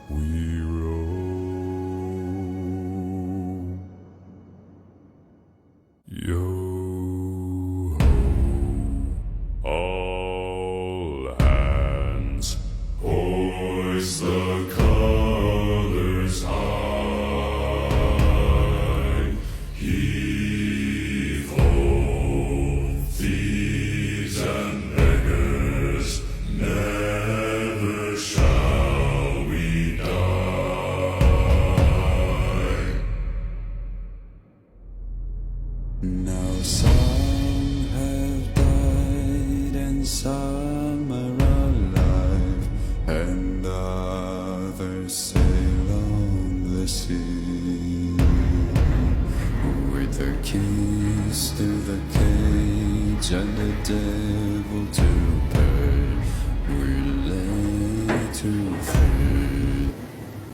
we roll. Yo ho, all hands, hoist the colors high. Heave ho, thieves and beggars, never shall we die. Now some have died and some are alive, and others sail on the sea with their keys to the cage and the devil to pay. We lay to free.